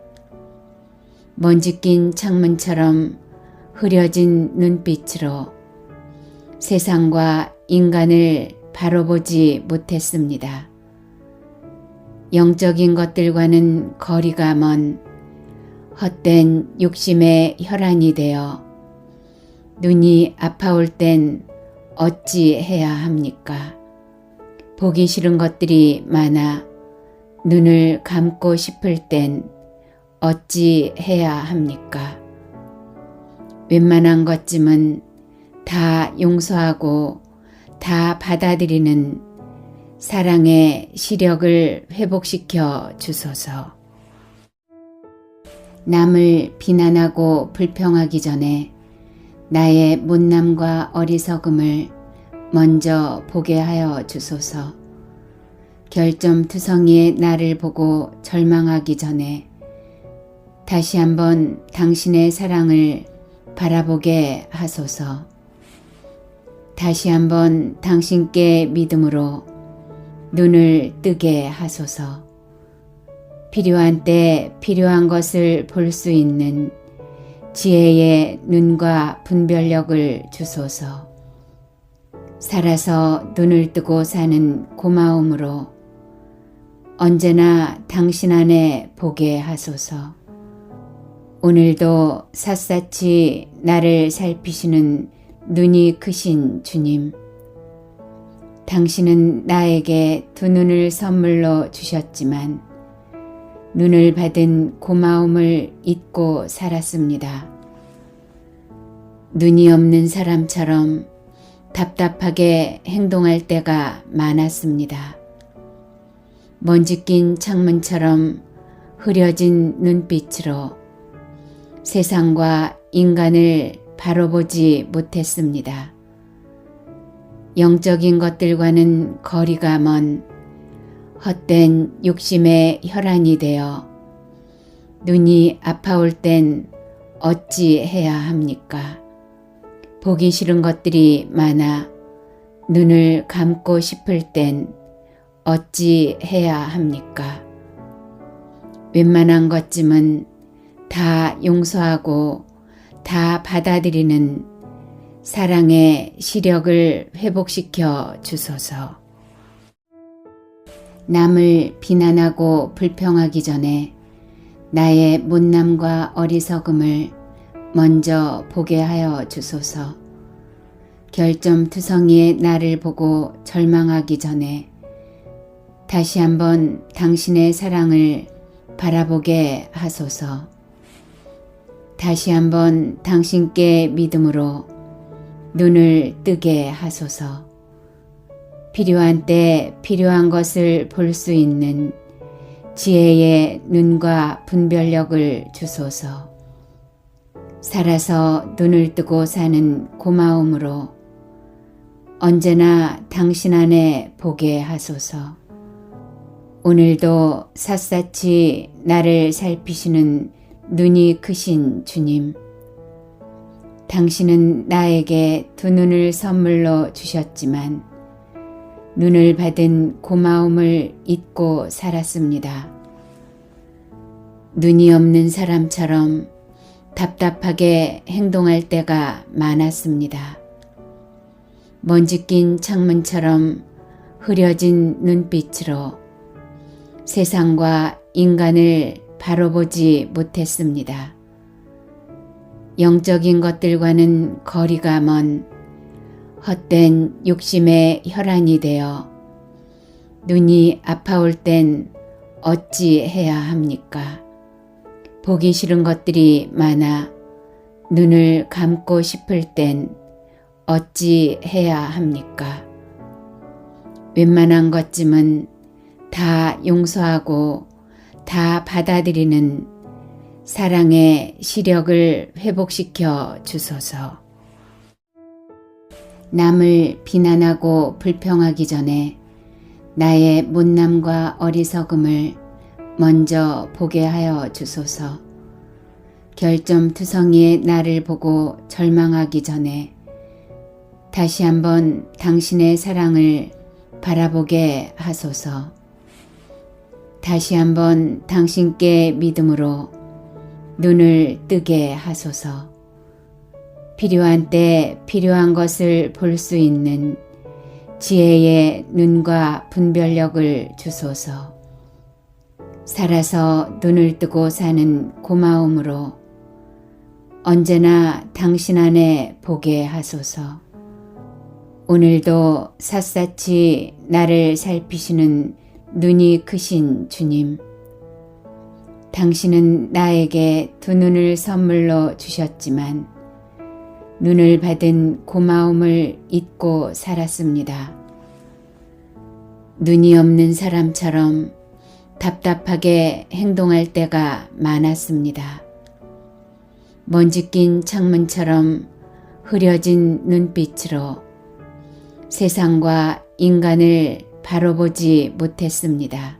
먼지 낀 창문처럼 흐려진 눈빛으로 세상과 인간을 바로 보지 못했습니다. 영적인 것들과는 거리가 먼 헛된 욕심의 혈안이 되어 눈이 아파올 땐 어찌 해야 합니까? 보기 싫은 것들이 많아 눈을 감고 싶을 땐 어찌 해야 합니까? 웬만한 것쯤은 다 용서하고 다 받아들이는 사랑의 시력을 회복시켜 주소서. 남을 비난하고 불평하기 전에 나의 못남과 어리석음을 먼저 보게 하여 주소서. 결점투성이의 나를 보고 절망하기 전에 다시 한번 당신의 사랑을 바라보게 하소서. 다시 한번 당신께 믿음으로 눈을 뜨게 하소서. 필요한 때 필요한 것을 볼 수 있는 지혜의 눈과 분별력을 주소서. 살아서 눈을 뜨고 사는 고마움으로 언제나 당신 안에 보게 하소서. 오늘도 샅샅이 나를 살피시는 눈이 크신 주님, 당신은 나에게 두 눈을 선물로 주셨지만 눈을 받은 고마움을 잊고 살았습니다. 눈이 없는 사람처럼 답답하게 행동할 때가 많았습니다. 먼지 낀 창문처럼 흐려진 눈빛으로 세상과 인간을 바로 보지 못했습니다. 영적인 것들과는 거리가 먼 헛된 욕심의 혈안이 되어 눈이 아파올 땐 어찌 해야 합니까? 보기 싫은 것들이 많아 눈을 감고 싶을 땐 어찌 해야 합니까? 웬만한 것쯤은 다 용서하고 다 받아들이는 사랑의 시력을 회복시켜 주소서. 남을 비난하고 불평하기 전에 나의 못남과 어리석음을 먼저 보게 하여 주소서. 결점투성이의 나를 보고 절망하기 전에 다시 한번 당신의 사랑을 바라보게 하소서. 다시 한번 당신께 믿음으로 눈을 뜨게 하소서. 필요한 때 필요한 것을 볼 수 있는 지혜의 눈과 분별력을 주소서. 살아서 눈을 뜨고 사는 고마움으로 언제나 당신 안에 보게 하소서. 오늘도 샅샅이 나를 살피시는 눈이 크신 주님, 당신은 나에게 두 눈을 선물로 주셨지만 눈을 받은 고마움을 잊고 살았습니다. 눈이 없는 사람처럼 답답하게 행동할 때가 많았습니다. 먼지 낀 창문처럼 흐려진 눈빛으로 세상과 인간을 바로 보지 못했습니다. 영적인 것들과는 거리가 먼 헛된 욕심의 혈안이 되어 눈이 아파올 땐 어찌 해야 합니까? 보기 싫은 것들이 많아 눈을 감고 싶을 땐 어찌 해야 합니까? 웬만한 것쯤은 다 용서하고 다 받아들이는 사랑의 시력을 회복시켜 주소서. 남을 비난하고 불평하기 전에 나의 못남과 어리석음을 먼저 보게 하여 주소서. 결점투성이의 나를 보고 절망하기 전에 다시 한번 당신의 사랑을 바라보게 하소서. 다시 한번 당신께 믿음으로 눈을 뜨게 하소서. 필요한 때 필요한 것을 볼 수 있는 지혜의 눈과 분별력을 주소서. 살아서 눈을 뜨고 사는 고마움으로 언제나 당신 안에 보게 하소서. 오늘도 샅샅이 나를 살피시는 눈이 크신 주님, 당신은 나에게 두 눈을 선물로 주셨지만 눈을 받은 고마움을 잊고 살았습니다. 눈이 없는 사람처럼 답답하게 행동할 때가 많았습니다. 먼지 낀 창문처럼 흐려진 눈빛으로 세상과 인간을 바로 보지 못했습니다.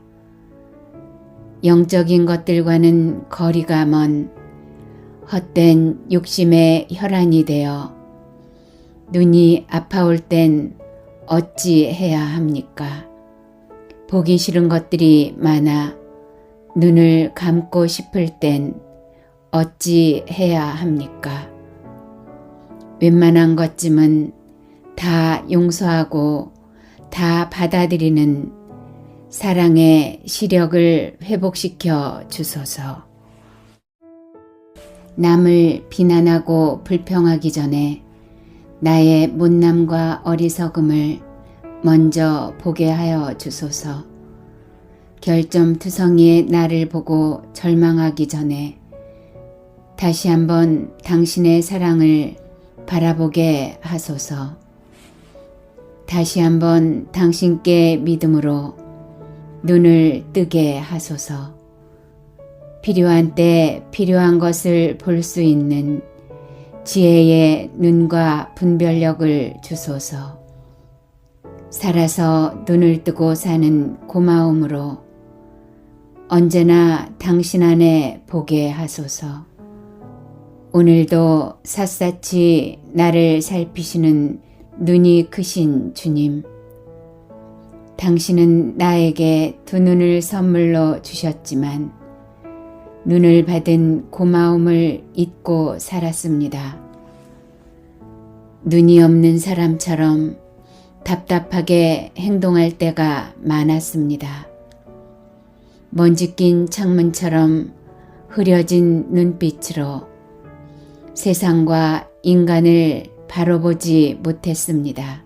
영적인 것들과는 거리가 먼 헛된 욕심의 혈안이 되어 눈이 아파올 땐 어찌 해야 합니까? 보기 싫은 것들이 많아 눈을 감고 싶을 땐 어찌 해야 합니까? 웬만한 것쯤은 다 용서하고 다 받아들이는 사랑의 시력을 회복시켜 주소서. 남을 비난하고 불평하기 전에 나의 못남과 어리석음을 먼저 보게 하여 주소서. 결점투성이의 나를 보고 절망하기 전에 다시 한번 당신의 사랑을 바라보게 하소서. 다시 한번 당신께 믿음으로 눈을 뜨게 하소서. 필요한 때 필요한 것을 볼 수 있는 지혜의 눈과 분별력을 주소서. 살아서 눈을 뜨고 사는 고마움으로 언제나 당신 안에 보게 하소서. 오늘도 샅샅이 나를 살피시는 눈이 크신 주님, 당신은 나에게 두 눈을 선물로 주셨지만 눈을 받은 고마움을 잊고 살았습니다. 눈이 없는 사람처럼 답답하게 행동할 때가 많았습니다. 먼지 낀 창문처럼 흐려진 눈빛으로 세상과 인간을 바로 보지 못했습니다.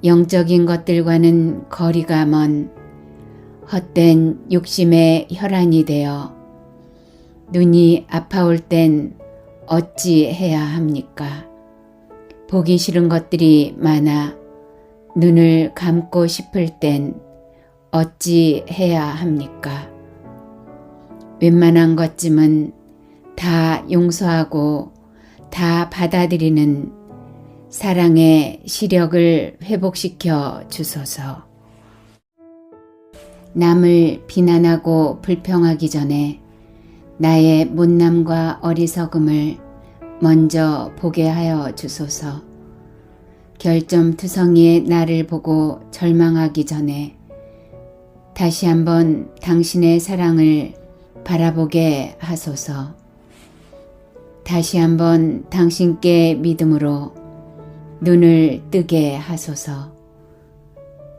영적인 것들과는 거리가 먼 헛된 욕심의 혈안이 되어 눈이 아파올 땐 어찌 해야 합니까? 보기 싫은 것들이 많아 눈을 감고 싶을 땐 어찌 해야 합니까? 웬만한 것쯤은 다 용서하고 다 받아들이는 사랑의 시력을 회복시켜 주소서. 남을 비난하고 불평하기 전에 나의 못남과 어리석음을 먼저 보게 하여 주소서. 결점투성이의 나를 보고 절망하기 전에 다시 한번 당신의 사랑을 바라보게 하소서. 다시 한번 당신께 믿음으로 눈을 뜨게 하소서.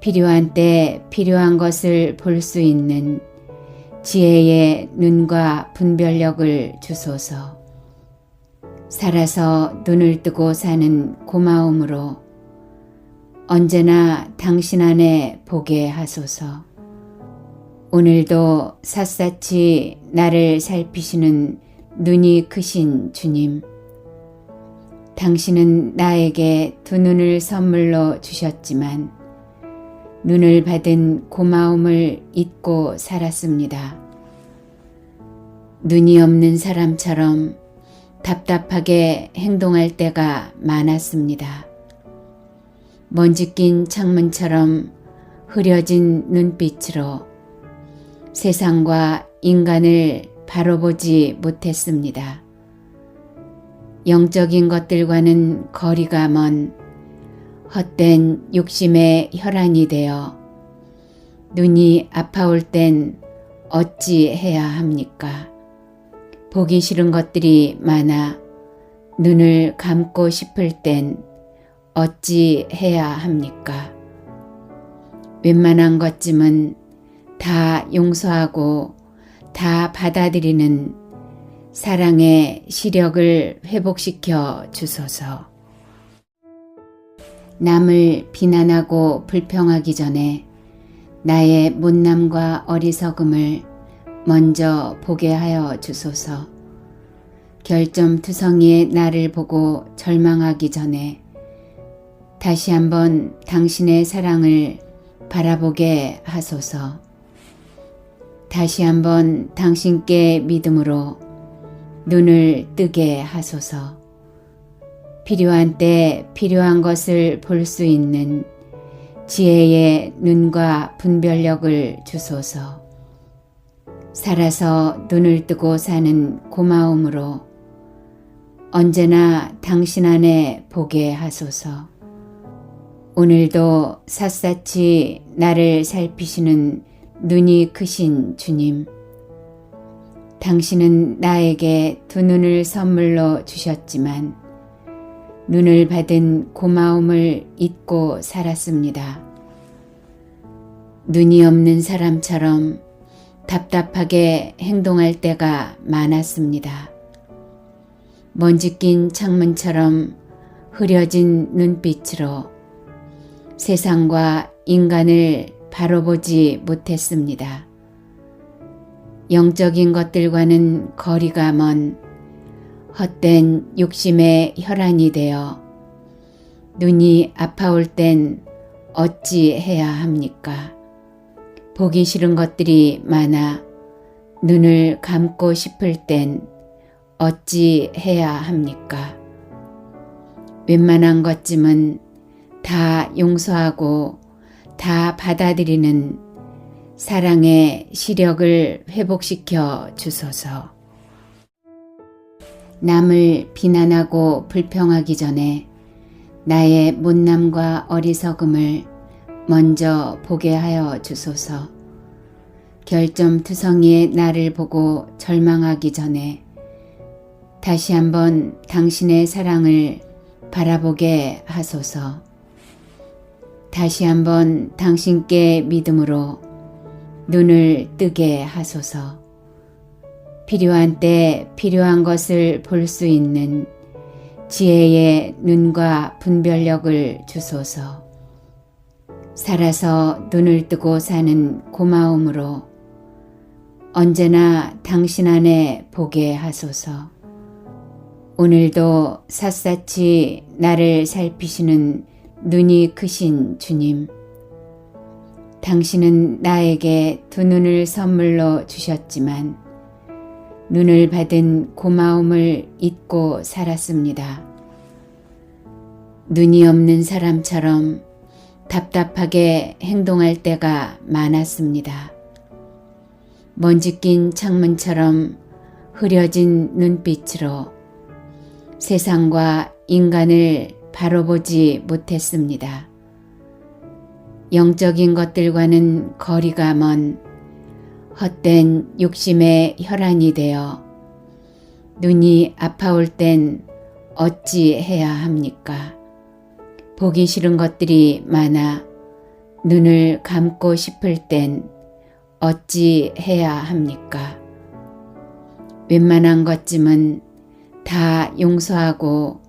필요한 때 필요한 것을 볼 수 있는 지혜의 눈과 분별력을 주소서. 살아서 눈을 뜨고 사는 고마움으로 언제나 당신 안에 보게 하소서. 오늘도 샅샅이 나를 살피시는 눈이 크신 주님, 당신은 나에게 두 눈을 선물로 주셨지만 눈을 받은 고마움을 잊고 살았습니다. 눈이 없는 사람처럼 답답하게 행동할 때가 많았습니다. 먼지 낀 창문처럼 흐려진 눈빛으로 세상과 인간을 바로 보지 못했습니다. 영적인 것들과는 거리가 먼 헛된 욕심의 혈안이 되어 눈이 아파올 땐 어찌 해야 합니까? 보기 싫은 것들이 많아 눈을 감고 싶을 땐 어찌 해야 합니까? 웬만한 것쯤은 다 용서하고 다 받아들이는 사랑의 시력을 회복시켜 주소서. 남을 비난하고 불평하기 전에 나의 못남과 어리석음을 먼저 보게 하여 주소서. 결점투성이의 나를 보고 절망하기 전에 다시 한번 당신의 사랑을 바라보게 하소서. 다시 한번 당신께 믿음으로 눈을 뜨게 하소서. 필요한 때 필요한 것을 볼 수 있는 지혜의 눈과 분별력을 주소서. 살아서 눈을 뜨고 사는 고마움으로 언제나 당신 안에 보게 하소서. 오늘도 샅샅이 나를 살피시는 눈이 크신 주님, 당신은 나에게 두 눈을 선물로 주셨지만 눈을 받은 고마움을 잊고 살았습니다. 눈이 없는 사람처럼 답답하게 행동할 때가 많았습니다. 먼지 낀 창문처럼 흐려진 눈빛으로 세상과 인간을 바로 보지 못했습니다. 영적인 것들과는 거리가 먼 헛된 욕심의 혈안이 되어 눈이 아파올 땐 어찌 해야 합니까? 보기 싫은 것들이 많아 눈을 감고 싶을 땐 어찌 해야 합니까? 웬만한 것쯤은 다 용서하고 다 받아들이는 사랑의 시력을 회복시켜 주소서. 남을 비난하고 불평하기 전에 나의 못남과 어리석음을 먼저 보게 하여 주소서. 결점투성이의 나를 보고 절망하기 전에 다시 한번 당신의 사랑을 바라보게 하소서. 다시 한번 당신께 믿음으로 눈을 뜨게 하소서. 필요한 때 필요한 것을 볼 수 있는 지혜의 눈과 분별력을 주소서. 살아서 눈을 뜨고 사는 고마움으로 언제나 당신 안에 보게 하소서. 오늘도 샅샅이 나를 살피시는 눈이 크신 주님, 당신은 나에게 두 눈을 선물로 주셨지만 눈을 받은 고마움을 잊고 살았습니다. 눈이 없는 사람처럼 답답하게 행동할 때가 많았습니다. 먼지 낀 창문처럼 흐려진 눈빛으로 세상과 인간을 바로 보지 못했습니다. 영적인 것들과는 거리가 먼 헛된 욕심의 혈안이 되어 눈이 아파올 땐 어찌 해야 합니까? 보기 싫은 것들이 많아 눈을 감고 싶을 땐 어찌 해야 합니까? 웬만한 것쯤은 다 용서하고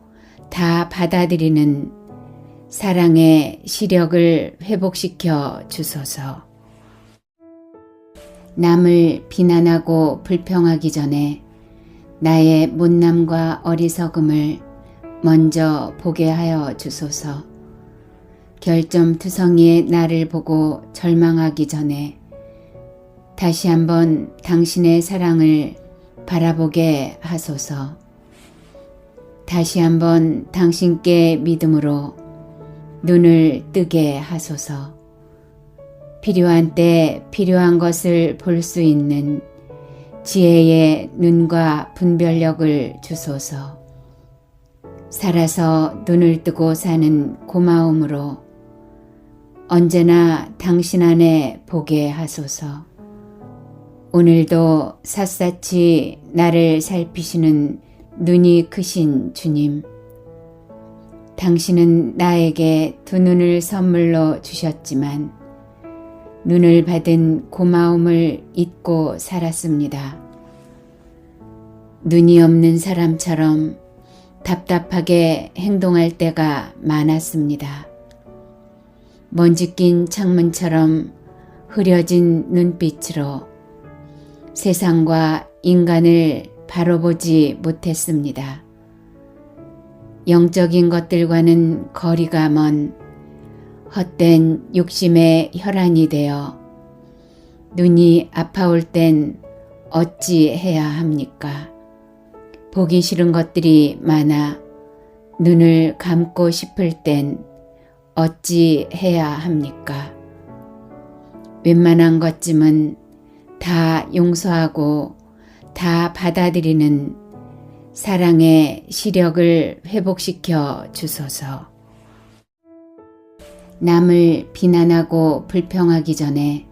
다 받아들이는 사랑의 시력을 회복시켜 주소서. 남을 비난하고 불평하기 전에 나의 못남과 어리석음을 먼저 보게 하여 주소서. 결점투성이의 나를 보고 절망하기 전에 다시 한번 당신의 사랑을 바라보게 하소서. 다시 한번 당신께 믿음으로 눈을 뜨게 하소서. 필요한 때 필요한 것을 볼 수 있는 지혜의 눈과 분별력을 주소서. 살아서 눈을 뜨고 사는 고마움으로 언제나 당신 안에 보게 하소서. 오늘도 샅샅이 나를 살피시는 눈이 크신 주님, 당신은 나에게 두 눈을 선물로 주셨지만 눈을 받은 고마움을 잊고 살았습니다. 눈이 없는 사람처럼 답답하게 행동할 때가 많았습니다. 먼지 낀 창문처럼 흐려진 눈빛으로 세상과 인간을 바로 보지 못했습니다. 영적인 것들과는 거리가 먼 헛된 욕심의 혈안이 되어 눈이 아파올 땐 어찌 해야 합니까? 보기 싫은 것들이 많아 눈을 감고 싶을 땐 어찌 해야 합니까? 웬만한 것쯤은 다 용서하고 다 받아들이는 사랑의 시력을 회복시켜 주소서. 남을 비난하고 불평하기 전에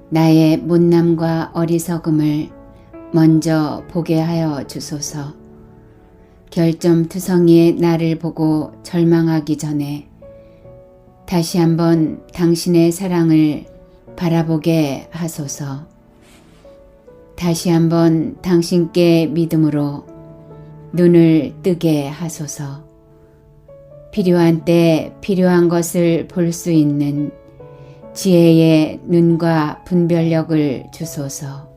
나의 못남과 어리석음을 먼저 보게 하여 주소서. 결점투성이의 나를 보고 절망하기 전에 다시 한번 당신의 사랑을 바라보게 하소서. 다시 한번 당신께 믿음으로 눈을 뜨게 하소서. 필요한 때 필요한 것을 볼 수 있는 지혜의 눈과 분별력을 주소서.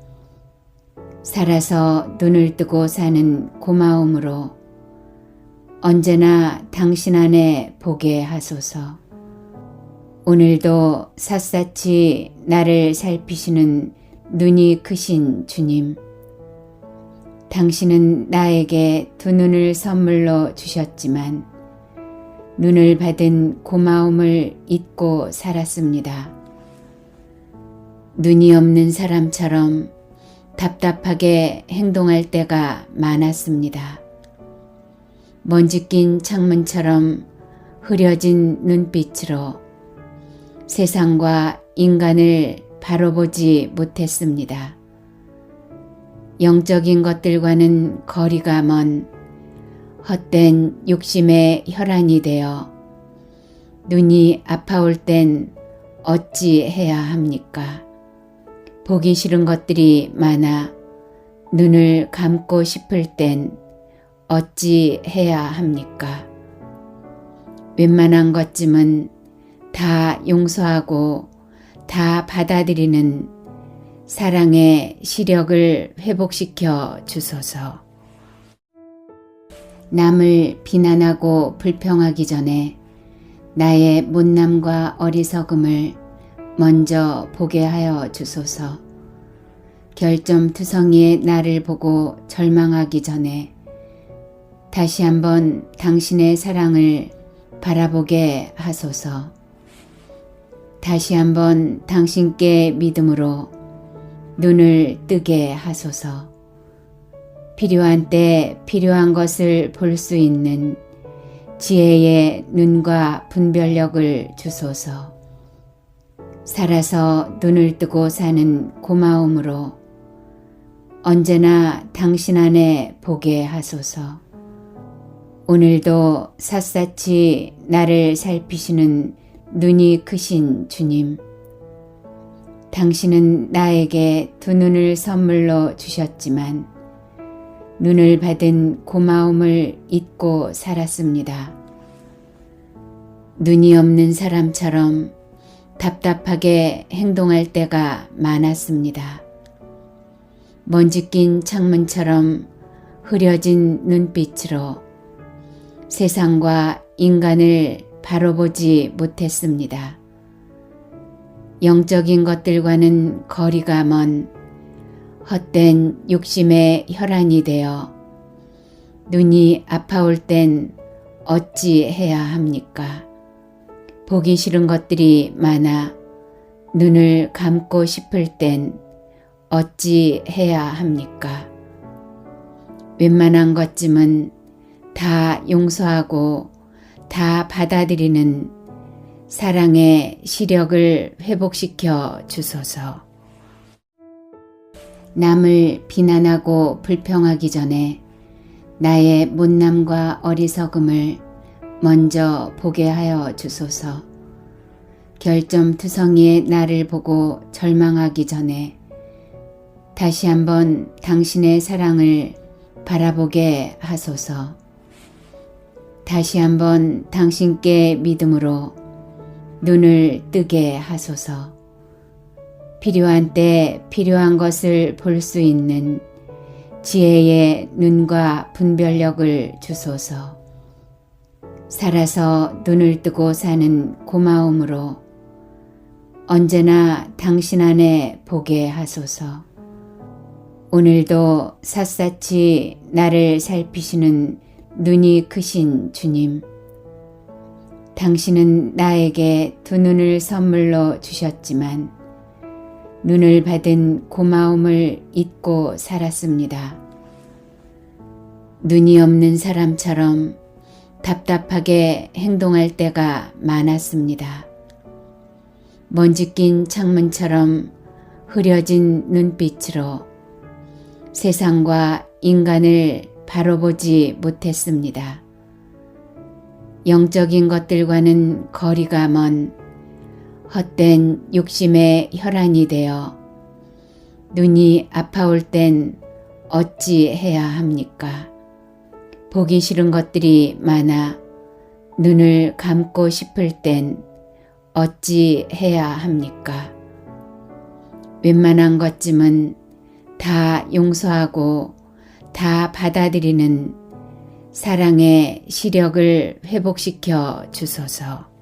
살아서 눈을 뜨고 사는 고마움으로 언제나 당신 안에 보게 하소서. 오늘도 샅샅이 나를 살피시는 눈이 크신 주님, 당신은 나에게 두 눈을 선물로 주셨지만 눈을 받은 고마움을 잊고 살았습니다. 눈이 없는 사람처럼 답답하게 행동할 때가 많았습니다. 먼지 낀 창문처럼 흐려진 눈빛으로 세상과 인간을 바로 보지 못했습니다. 영적인 것들과는 거리가 먼 헛된 욕심의 혈안이 되어 눈이 아파올 땐 어찌 해야 합니까? 보기 싫은 것들이 많아 눈을 감고 싶을 땐 어찌 해야 합니까? 웬만한 것쯤은 다 용서하고 다 받아들이는 사랑의 시력을 회복시켜 주소서. 남을 비난하고 불평하기 전에 나의 못남과 어리석음을 먼저 보게 하여 주소서. 결점투성이의 나를 보고 절망하기 전에 다시 한번 당신의 사랑을 바라보게 하소서. 다시 한번 당신께 믿음으로 눈을 뜨게 하소서. 필요한 때 필요한 것을 볼 수 있는 지혜의 눈과 분별력을 주소서. 살아서 눈을 뜨고 사는 고마움으로 언제나 당신 안에 보게 하소서. 오늘도 샅샅이 나를 살피시는 눈이 크신 주님, 당신은 나에게 두 눈을 선물로 주셨지만 눈을 받은 고마움을 잊고 살았습니다. 눈이 없는 사람처럼 답답하게 행동할 때가 많았습니다. 먼지 낀 창문처럼 흐려진 눈빛으로 세상과 인간을 바로 보지 못했습니다. 영적인 것들과는 거리가 먼 헛된 욕심의 혈안이 되어 눈이 아파올 땐 어찌 해야 합니까? 보기 싫은 것들이 많아 눈을 감고 싶을 땐 어찌 해야 합니까? 웬만한 것쯤은 다 용서하고 다 받아들이는 사랑의 시력을 회복시켜 주소서. 남을 비난하고 불평하기 전에 나의 못남과 어리석음을 먼저 보게 하여 주소서. 결점투성이의 나를 보고 절망하기 전에 다시 한번 당신의 사랑을 바라보게 하소서. 다시 한번 당신께 믿음으로 눈을 뜨게 하소서. 필요한 때 필요한 것을 볼 수 있는 지혜의 눈과 분별력을 주소서. 살아서 눈을 뜨고 사는 고마움으로 언제나 당신 안에 보게 하소서. 오늘도 샅샅이 나를 살피시는 눈이 크신 주님, 당신은 나에게 두 눈을 선물로 주셨지만 눈을 받은 고마움을 잊고 살았습니다. 눈이 없는 사람처럼 답답하게 행동할 때가 많았습니다. 먼지 낀 창문처럼 흐려진 눈빛으로 세상과 인간을 바로 보지 못했습니다. 영적인 것들과는 거리가 먼 헛된 욕심의 혈안이 되어 눈이 아파올 땐 어찌 해야 합니까? 보기 싫은 것들이 많아 눈을 감고 싶을 땐 어찌 해야 합니까? 웬만한 것쯤은 다 용서하고 다 받아들이는 사랑의 시력을 회복시켜 주소서.